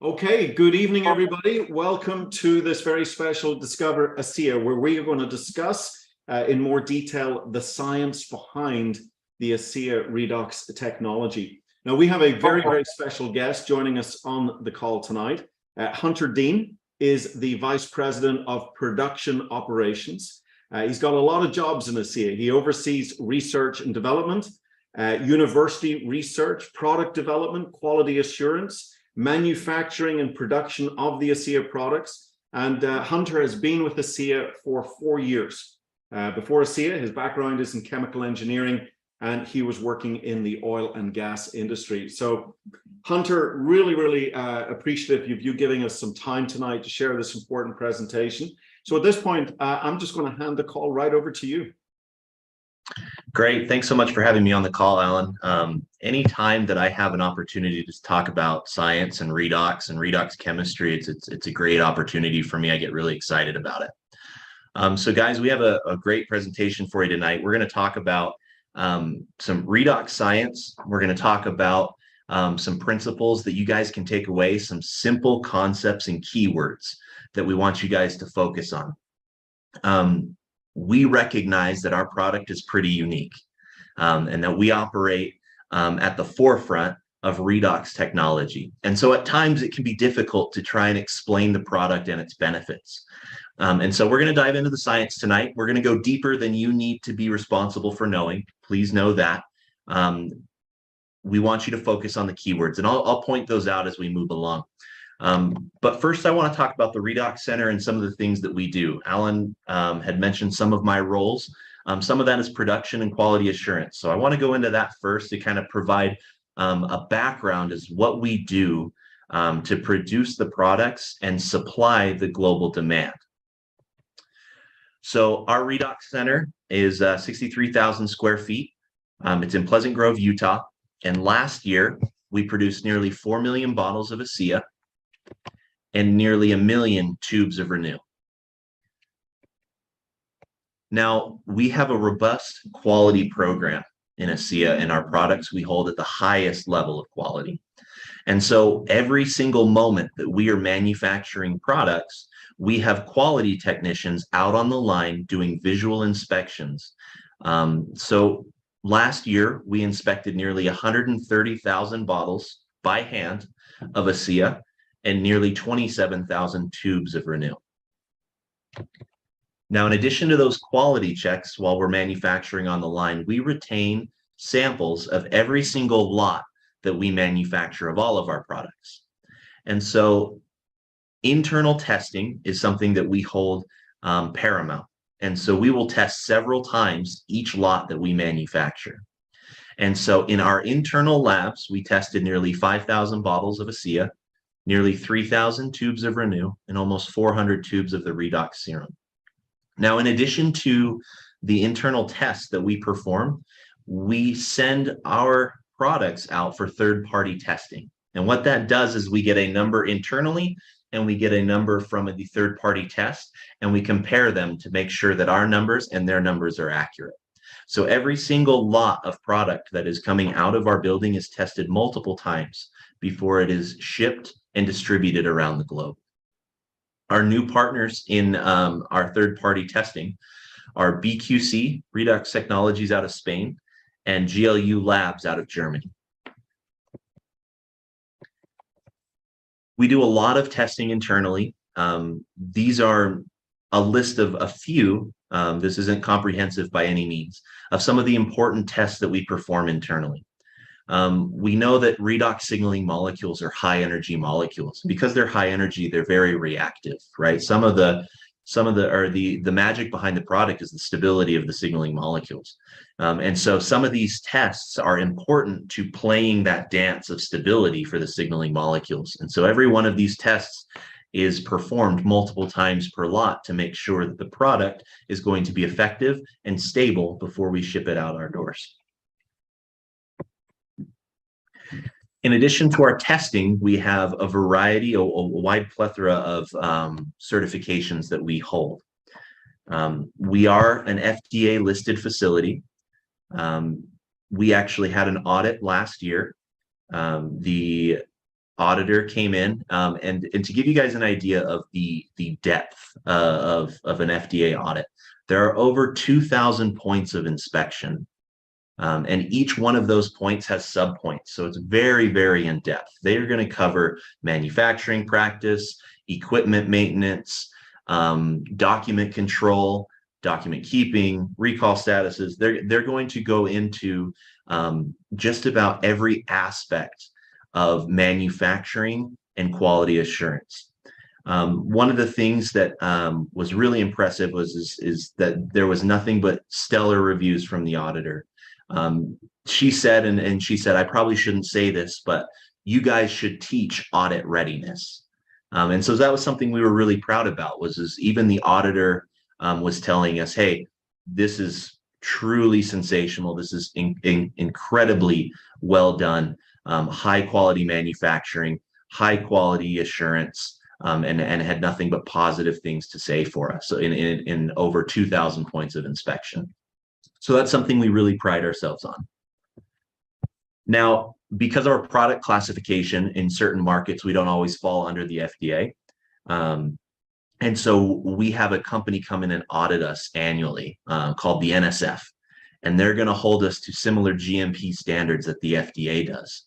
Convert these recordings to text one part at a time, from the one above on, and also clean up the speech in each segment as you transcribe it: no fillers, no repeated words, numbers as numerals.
Okay, good evening, everybody. Welcome to this very special Discover ASEA, where we are going to discuss in more detail the science behind the ASEA Redox technology. Now, we have a very special guest joining us on the call tonight. Hunter Dean is the Vice President of Production Operations. He's got a lot of jobs in ASEA. He oversees research and development, university research, product development, quality assurance, manufacturing and production of the ASEA products. And Hunter has been with ASEA for 4 years. Before ASEA, his background is in chemical engineering, and he was working in the oil and gas industry. So Hunter, really appreciative of you giving us some time tonight to share this important presentation. So at this point, I'm just going to hand the call right over to you. Great. Thanks so much for having me on the call, Alan. Anytime that I have an opportunity to talk about science and redox chemistry, it's a great opportunity for me. I get really excited about it. So guys, we have a great presentation for you tonight. We're going to talk about some redox science. We're going to talk about some principles that you guys can take away, some simple concepts and keywords that we want you guys to focus on. We recognize that our product is pretty unique and that we operate at the forefront of redox technology. And so at times it can be difficult to try and explain the product and its benefits. And so we're going to dive into the science tonight. We're going to go deeper than you need to be responsible for knowing. Please know that. We want you to focus on the keywords, and I'll point those out as we move along. But first, I want to talk about the Redox Center and some of the things that we do. Alan had mentioned some of my roles. Some of that is production and quality assurance. So I want to go into that first to kind of provide a background as what we do to produce the products and supply the global demand. So our Redox Center is 63,000 square feet. It's in Pleasant Grove, Utah. And last year, we produced nearly 4 million bottles of ASEA and nearly 1 million tubes of Renew. Now, we have a robust quality program in ASEA, and our products we hold at the highest level of quality. And so every single moment that we are manufacturing products, we have quality technicians out on the line doing visual inspections. So last year, we inspected nearly 130,000 bottles by hand of ASEA and nearly 27,000 tubes of Renew. Now, in addition to those quality checks while we're manufacturing on the line, we retain samples of every single lot that we manufacture of all of our products. And so internal testing is something that we hold paramount. And so we will test several times each lot that we manufacture. And so in our internal labs, we tested nearly 5,000 bottles of ASEA, nearly 3,000 tubes of Renew, and almost 400 tubes of the Redox serum. Now, in addition to the internal tests that we perform, we send our products out for third-party testing. And what that does is we get a number internally and we get a number from the third-party test, and we compare them to make sure that our numbers and their numbers are accurate. So every single lot of product that is coming out of our building is tested multiple times before it is shipped and distributed around the globe. Our new partners in our third-party testing are BQC, Redox Technologies out of Spain, and GLU Labs out of Germany. We do a lot of testing internally. These are a list of a few, this isn't comprehensive by any means, of some of the important tests that we perform internally. We know that redox signaling molecules are high energy molecules. Because they're high energy, they're very reactive, right? The magic behind the product is the stability of the signaling molecules. And so some of these tests are important to playing that dance of stability for the signaling molecules. And so every one of these tests is performed multiple times per lot to make sure that the product is going to be effective and stable before we ship it out our doors. In addition to our testing, we have a variety, a wide plethora of certifications that we hold. We are an FDA listed facility. We actually had an audit last year. The auditor came in, and to give you guys an idea of the depth of an FDA audit, there are over 2,000 points of inspection. And each one of those points has subpoints. So it's very, very in depth. They are going to cover manufacturing practice, equipment maintenance, document control, document keeping, recall statuses. They're going to go into just about every aspect of manufacturing and quality assurance. One of the things that was really impressive is that there was nothing but stellar reviews from the auditor. She said, and she said, I probably shouldn't say this, but you guys should teach audit readiness. And so that was something we were really proud about, was even the auditor was telling us, hey, this is truly sensational. This is incredibly well done, high quality manufacturing, high quality assurance, and had nothing but positive things to say for us. So in over 2,000 points of inspection. So that's something we really pride ourselves on. Now, because of our product classification in certain markets, we don't always fall under the FDA. And so we have a company come in and audit us annually called the NSF. And they're going to hold us to similar GMP standards that the FDA does.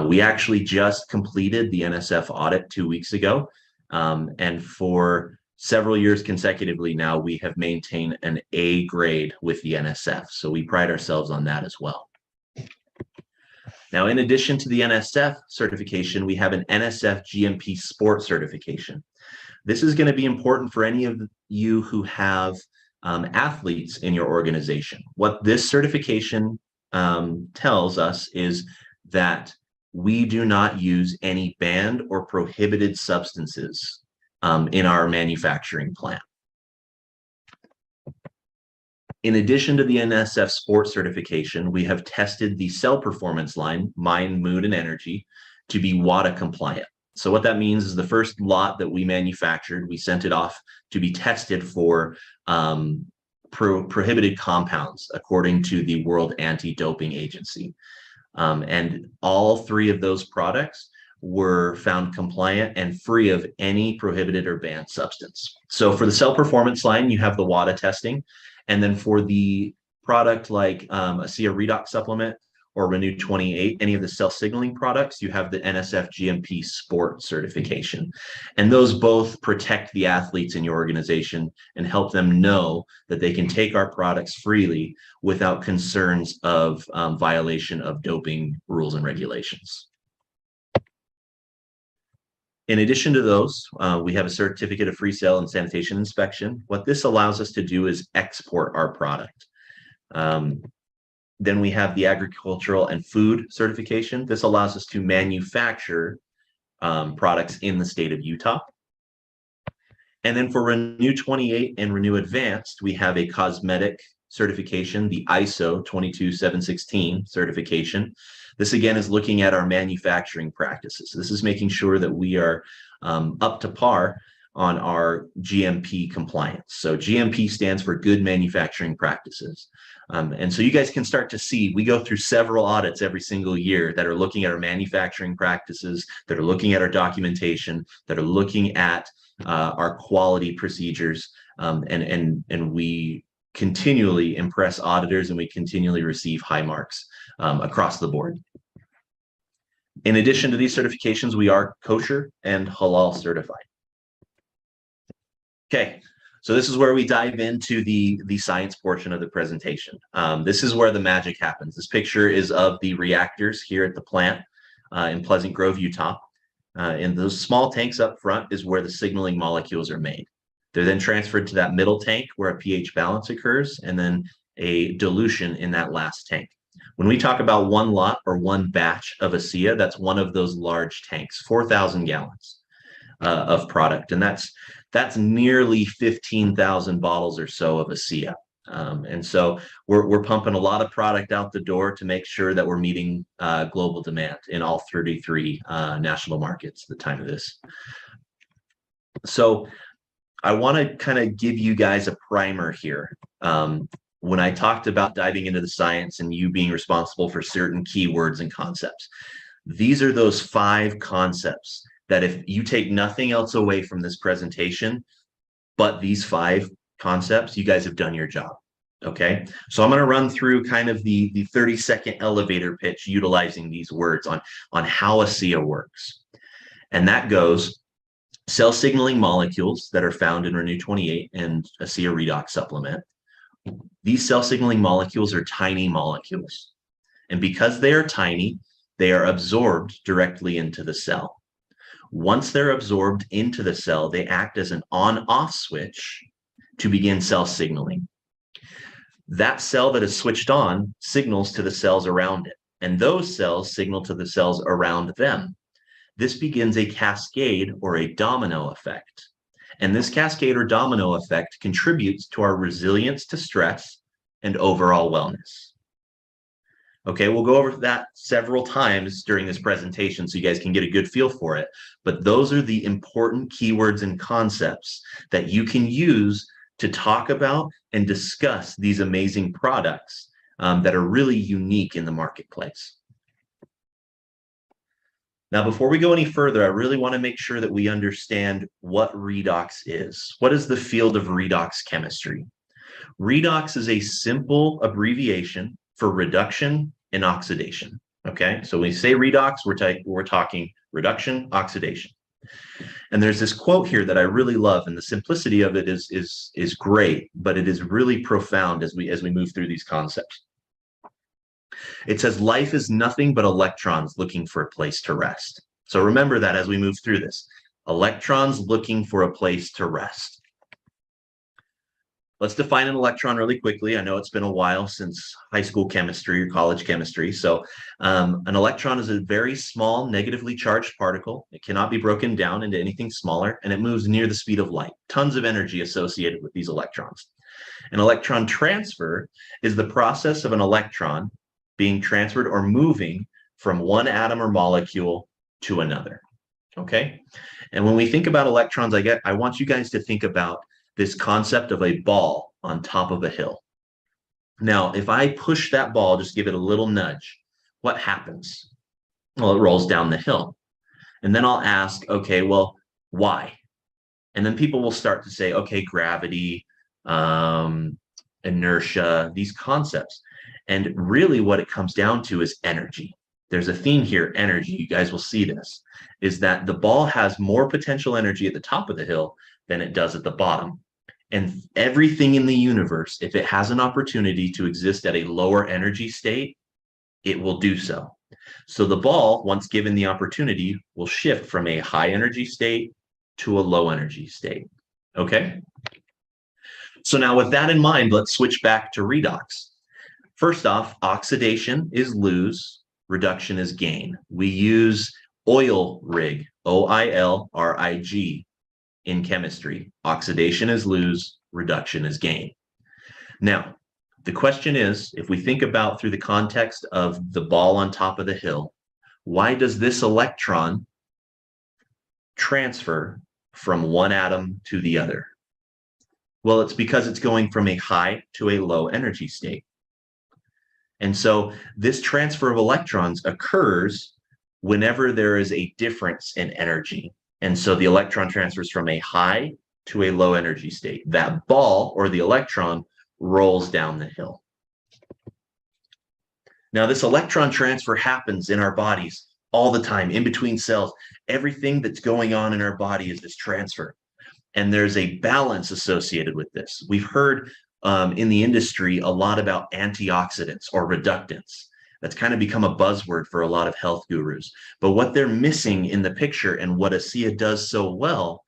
We actually just completed the NSF audit 2 weeks ago. And for several years consecutively now, we have maintained an A grade with the NSF. So we pride ourselves on that as well. Now, in addition to the NSF certification, we have an NSF GMP Sport certification. This is going to be important for any of you who have athletes in your organization. What this certification tells us is that we do not use any banned or prohibited substances in our manufacturing plant. In addition to the NSF Sport certification, we have tested the cell performance line, Mind, Mood, and Energy, to be WADA compliant. So what that means is the first lot that we manufactured, we sent it off to be tested for prohibited compounds according to the World Anti-Doping Agency. And all three of those products were found compliant and free of any prohibited or banned substance. So for the cell performance line, you have the WADA testing. And then for the product like ASEA Redox supplement or Renew 28, any of the cell signaling products, you have the NSF GMP Sport certification. And those both protect the athletes in your organization and help them know that they can take our products freely without concerns of violation of doping rules and regulations. In addition to those, we have a certificate of free sale and sanitation inspection. What this allows us to do is export our product. Then we have the agricultural and food certification. This allows us to manufacture products in the state of Utah. And then for Renew 28 and Renew Advanced, we have a cosmetic certification, the ISO 22716 certification. This again is looking at our manufacturing practices. This is making sure that we are up to par on our GMP compliance. So GMP stands for Good Manufacturing Practices. And so you guys can start to see, we go through several audits every single year that are looking at our manufacturing practices, that are looking at our documentation, that are looking at our quality procedures, and we continually impress auditors and we continually receive high marks across the board. In addition to these certifications, we are kosher and halal certified. Okay, so this is where we dive into the science portion of the presentation. This is where the magic happens. This picture is of the reactors here at the plant in Pleasant Grove, Utah. And those small tanks up front is where the signaling molecules are made. They're then transferred to that middle tank where a pH balance occurs, and then a dilution in that last tank. When we talk about one lot or one batch of ASEA, that's one of those large tanks, 4,000 gallons of product. And that's nearly 15,000 bottles or so of ASEA. And so we're pumping a lot of product out the door to make sure that we're meeting global demand in all 33 national markets at the time of this. So I want to kind of give you guys a primer here. When I talked about diving into the science and you being responsible for certain keywords and concepts, These are those 5 concepts that if you take nothing else away from this presentation, but these 5 concepts, you guys have done your job. Okay, so I'm going to run through kind of the 30-second elevator pitch utilizing these words on how ASEA works. And that goes cell signaling molecules that are found in Renew 28 and ASEA Redox supplement. These cell signaling molecules are tiny molecules. And because they are tiny, they are absorbed directly into the cell. Once they're absorbed into the cell, they act as an on-off switch to begin cell signaling. That cell that is switched on signals to the cells around it, and those cells signal to the cells around them. This begins a cascade or a domino effect. And this cascade or domino effect contributes to our resilience to stress and overall wellness. Okay, we'll go over that several times during this presentation so you guys can get a good feel for it. But those are the important keywords and concepts that you can use to talk about and discuss these amazing products that are really unique in the marketplace. Now, before we go any further, I really want to make sure that we understand what redox is. What is the field of redox chemistry? Redox is a simple abbreviation for reduction and oxidation. Okay, so when we say redox, we're talking reduction, oxidation. And there's this quote here that I really love, and the simplicity of it is great, but it is really profound as we move through these concepts. It says, life is nothing but electrons looking for a place to rest. So remember that as we move through this. Electrons looking for a place to rest. Let's define an electron really quickly. I know it's been a while since high school chemistry or college chemistry. So an electron is a very small negatively charged particle. It cannot be broken down into anything smaller, and it moves near the speed of light. Tons of energy associated with these electrons. An electron transfer is the process of an electron being transferred or moving from one atom or molecule to another. Okay? And when we think about electrons, I want you guys to think about this concept of a ball on top of a hill. Now, if I push that ball, just give it a little nudge, what happens? Well, it rolls down the hill. And then I'll ask, okay, well, why? And then people will start to say, okay, gravity, inertia, these concepts. And really what it comes down to is energy. There's a theme here, energy. You guys will see this, is that the ball has more potential energy at the top of the hill than it does at the bottom. And everything in the universe, if it has an opportunity to exist at a lower energy state, it will do so. So the ball, once given the opportunity, will shift from a high energy state to a low energy state. Okay? So now with that in mind, let's switch back to redox. First off, oxidation is lose, reduction is gain. We use oil rig, OILRIG, in chemistry. Oxidation is lose, reduction is gain. Now, the question is, if we think about through the context of the ball on top of the hill, why does this electron transfer from one atom to the other? Well, it's because it's going from a high to a low energy state. And so this transfer of electrons occurs whenever there is a difference in energy. And so the electron transfers from a high to a low energy state. That ball, or the electron, rolls down the hill. Now, this electron transfer happens in our bodies all the time, in between cells. Everything that's going on in our body is this transfer. And there's a balance associated with this. We've heard in the industry a lot about antioxidants or reductants. That's kind of become a buzzword for a lot of health gurus. But what they're missing in the picture, and what ASEA does so well,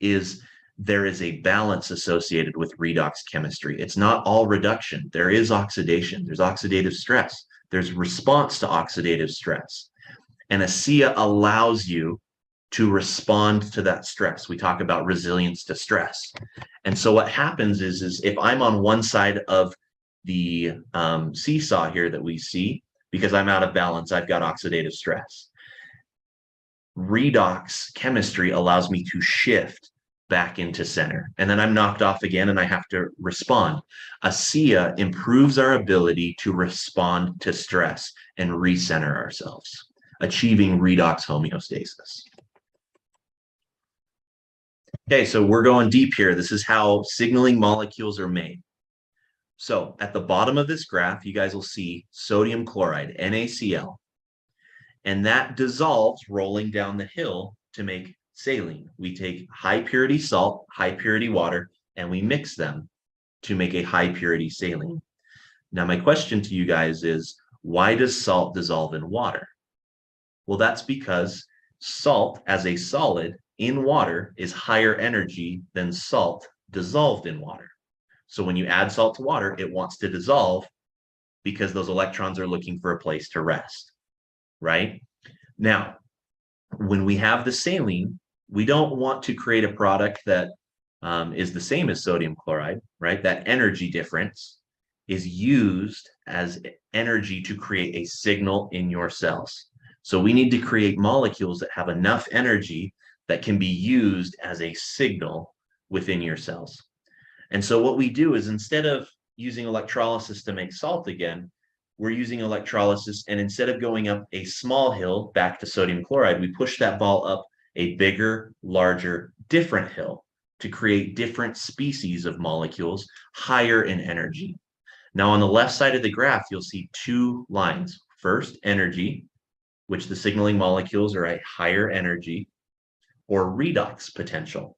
is there is a balance associated with redox chemistry. It's not all reduction. There is oxidation. There's oxidative stress. There's response to oxidative stress. And ASEA allows you to respond to that stress. We talk about resilience to stress. And so what happens is if I'm on one side of the seesaw here that we see, because I'm out of balance, I've got oxidative stress. Redox chemistry allows me to shift back into center. And then I'm knocked off again and I have to respond. ASEA improves our ability to respond to stress and recenter ourselves. achieving redox homeostasis. Okay, so we're going deep here. This is how signaling molecules are made. So at the bottom of this graph, you guys will see sodium chloride, NaCl, and that dissolves rolling down the hill to make saline. We take high purity salt, high purity water, and we mix them to make a high purity saline. Now, my question to you guys is, why does salt dissolve in water? Well, that's because salt as a solid in water is higher energy than salt dissolved in water. So when you add salt to water, it wants to dissolve because those electrons are looking for a place to rest, right? Now, when we have the saline, we don't want to create a product that is the same as sodium chloride, right? That energy difference is used as energy to create a signal in your cells. So we need to create molecules that have enough energy that can be used as a signal within your cells. And so what we do is, instead of using electrolysis to make salt again, we're using electrolysis, and instead of going up a small hill back to sodium chloride, we push that ball up a bigger, larger, different hill to create different species of molecules higher in energy. Now, on the left side of the graph, you'll see two lines. First, energy, which the signaling molecules are at higher energy, or redox potential.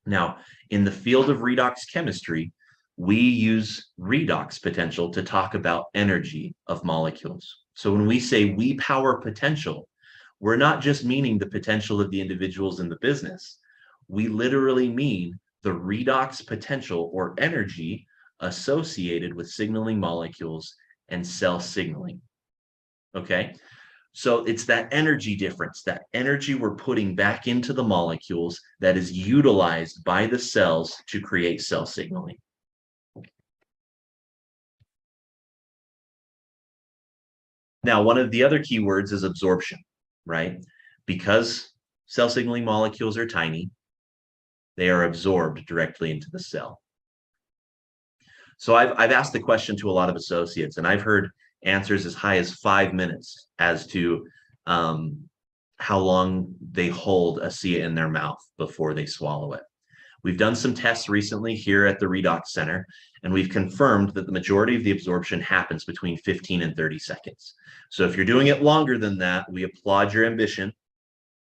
Now, in the field of redox chemistry, we use redox potential to talk about energy of molecules. So when we say we power potential, we're not just meaning the potential of the individuals in the business. We literally mean the redox potential or energy associated with signaling molecules and cell signaling. Okay? So it's that energy difference, that energy we're putting back into the molecules that is utilized by the cells to create cell signaling. Now, one of the other key words is absorption, right? Because cell signaling molecules are tiny, they are absorbed directly into the cell. So I've asked the question to a lot of associates, and I've heard answers as high as 5 minutes as to how long they hold ASEA in their mouth before they swallow it. We've done some tests recently here at the Redox Center, and we've confirmed that the majority of the absorption happens between 15 and 30 seconds. So if you're doing it longer than that, we applaud your ambition,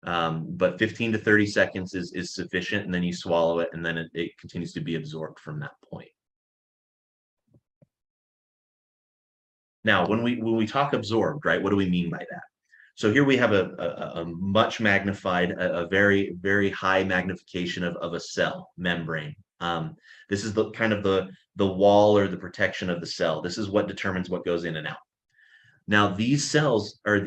but 15 to 30 seconds is sufficient, and then you swallow it, and then it continues to be absorbed from that point. Now, when we talk absorbed, right, what do we mean by that? So here we have a much magnified, a very, very high magnification of a cell membrane. This is the kind of the wall or the protection of the cell. This is what determines what goes in and out. Now, these cells, or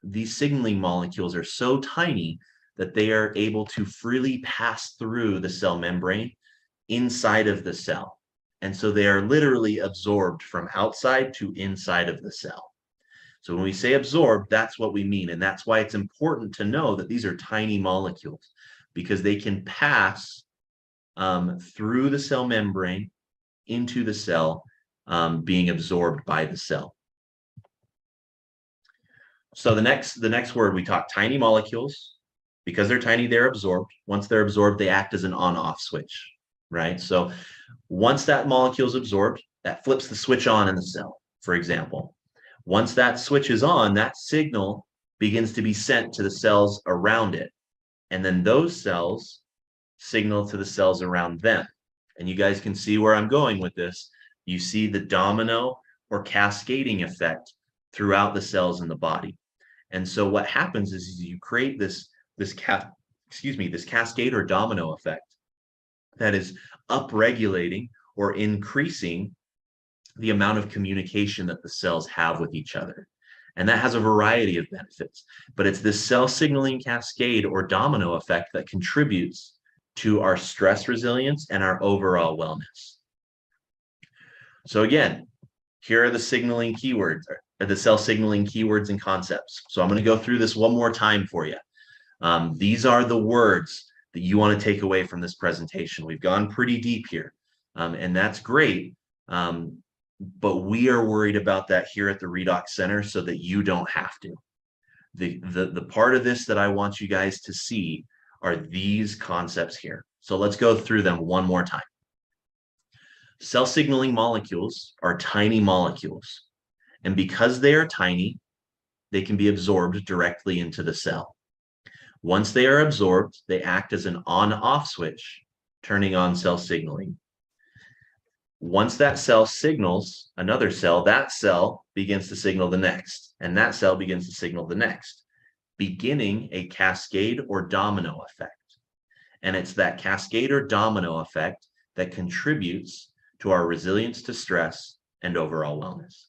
these signaling molecules are so tiny that they are able to freely pass through the cell membrane inside of the cell. And so they are literally absorbed from outside to inside of the cell. So when we say absorbed, that's what we mean. And that's why it's important to know that these are tiny molecules, because they can pass through the cell membrane into the cell, being absorbed by the cell. So the next word, we talk tiny molecules. Because they're tiny, they're absorbed. Once they're absorbed, they act as an on-off switch, right? So once that molecule is absorbed, that flips the switch on in the cell, for example. Once that switch is on, that signal begins to be sent to the cells around it. And then those cells signal to the cells around them. And you guys can see where I'm going with this. You see the domino or cascading effect throughout the cells in the body. And so what happens is you create this cascade or domino effect that is upregulating or increasing the amount of communication that the cells have with each other. And that has a variety of benefits, but it's this cell signaling cascade or domino effect that contributes to our stress resilience and our overall wellness. So again, here are the signaling keywords, or the cell signaling keywords and concepts. So I'm going to go through this one more time for you. These are the words that you want to take away from this presentation. We've gone pretty deep here, and that's great. but we are worried about that here at the Redox Center so that you don't have to. The part of this that I want you guys to see are these concepts here. So let's go through them one more time. Cell signaling molecules are tiny molecules, and because they are tiny, they can be absorbed directly into the cell. Once they are absorbed, they act as an on-off switch, turning on cell signaling. Once that cell signals another cell, that cell begins to signal the next, and that cell begins to signal the next, beginning a cascade or domino effect. And it's that cascade or domino effect that contributes to our resilience to stress and overall wellness.